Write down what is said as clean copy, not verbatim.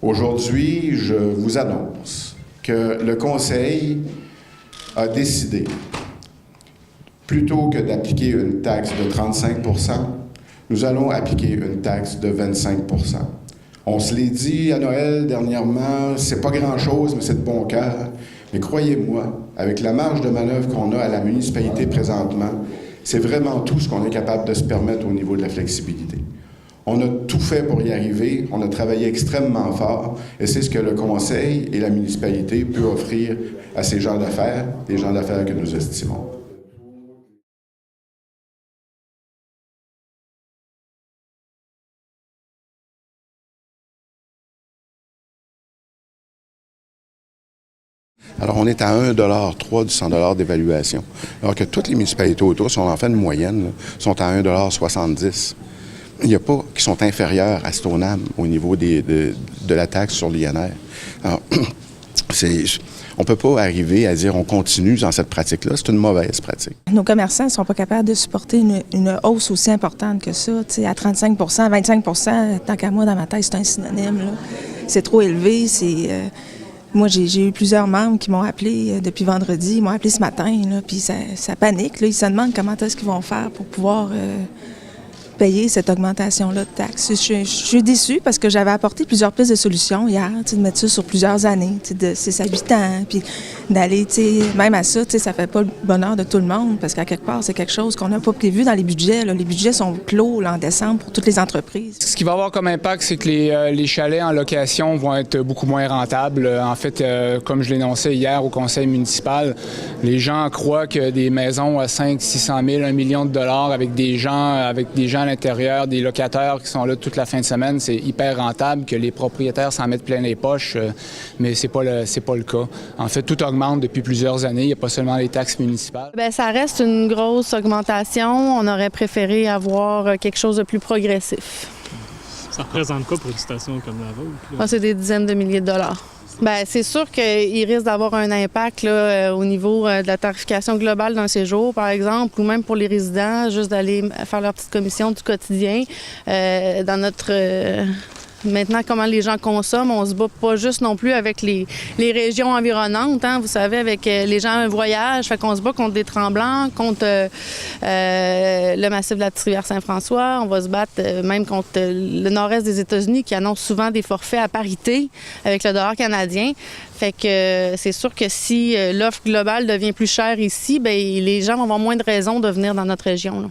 Aujourd'hui, je vous annonce que le Conseil a décidé, plutôt que d'appliquer une taxe de 35 %, nous allons appliquer une taxe de 25 %. On se l'est dit à Noël dernièrement, c'est pas grand-chose, mais c'est de bon cœur. Mais croyez-moi, avec la marge de manœuvre qu'on a à la municipalité présentement, c'est vraiment tout ce qu'on est capable de se permettre au niveau de la flexibilité. On a tout fait pour y arriver, on a travaillé extrêmement fort, et c'est ce que le Conseil et la municipalité peuvent offrir à ces gens d'affaires, des gens d'affaires que nous estimons. Alors, on est à 1,3 $ du 100 $ d'évaluation, alors que toutes les municipalités autour sont en fait une moyenne, là, sont à 1,70 $. Il n'y a pas qui sont inférieurs à Stoneham au niveau de la taxe sur l'INR. Alors, on ne peut pas arriver à dire on continue dans cette pratique-là. C'est une mauvaise pratique. Nos commerçants ne sont pas capables de supporter une hausse aussi importante que ça. T'sais, à 35 %, 25 %, tant qu'à moi, dans ma tête, c'est un synonyme. C'est trop élevé. Moi, j'ai eu plusieurs membres qui m'ont appelé depuis vendredi. Ils m'ont appelé ce matin, là, puis ça panique. Là. Ils se demandent comment est-ce qu'ils vont faire pour pouvoir payer cette augmentation-là de taxes. Je suis déçue parce que j'avais apporté plusieurs pistes de solutions hier, de mettre ça sur plusieurs années, de 6 à 8 ans, puis d'aller, même à ça, ça fait pas le bonheur de tout le monde parce qu'à quelque part, c'est quelque chose qu'on n'a pas prévu dans les budgets. Là. Les budgets sont clos là, en décembre pour toutes les entreprises. Ce qui va avoir comme impact, c'est que les chalets en location vont être beaucoup moins rentables. En fait, comme je l'énonçais hier au conseil municipal, les gens croient que des maisons à 500 000, 600 000, 1 million de dollars avec des gens à l'intérieur, des locataires qui sont là toute la fin de semaine, c'est hyper rentable, que les propriétaires s'en mettent plein les poches, mais c'est pas le cas. En fait, tout augmente depuis plusieurs années, il n'y a pas seulement les taxes municipales. Bien, ça reste une grosse augmentation. On aurait préféré avoir quelque chose de plus progressif. Ça représente quoi pour une station comme la vôtre? C'est des dizaines de milliers de dollars. Bien, c'est sûr qu'il risque d'avoir un impact là, au niveau de la tarification globale d'un séjour, par exemple, ou même pour les résidents, juste d'aller faire leur petite commission du quotidien. Dans notre... Maintenant, comment les gens consomment, on se bat pas juste non plus avec les régions environnantes. Hein, vous savez, avec les gens voyagent, fait qu'on se bat contre des Tremblants, contre le massif de la petite rivière Saint-François. On va se battre même contre le nord-est des États-Unis qui annoncent souvent des forfaits à parité avec le dollar canadien. Fait que c'est sûr que si l'offre globale devient plus chère ici, bien, les gens vont avoir moins de raisons de venir dans notre région. Là.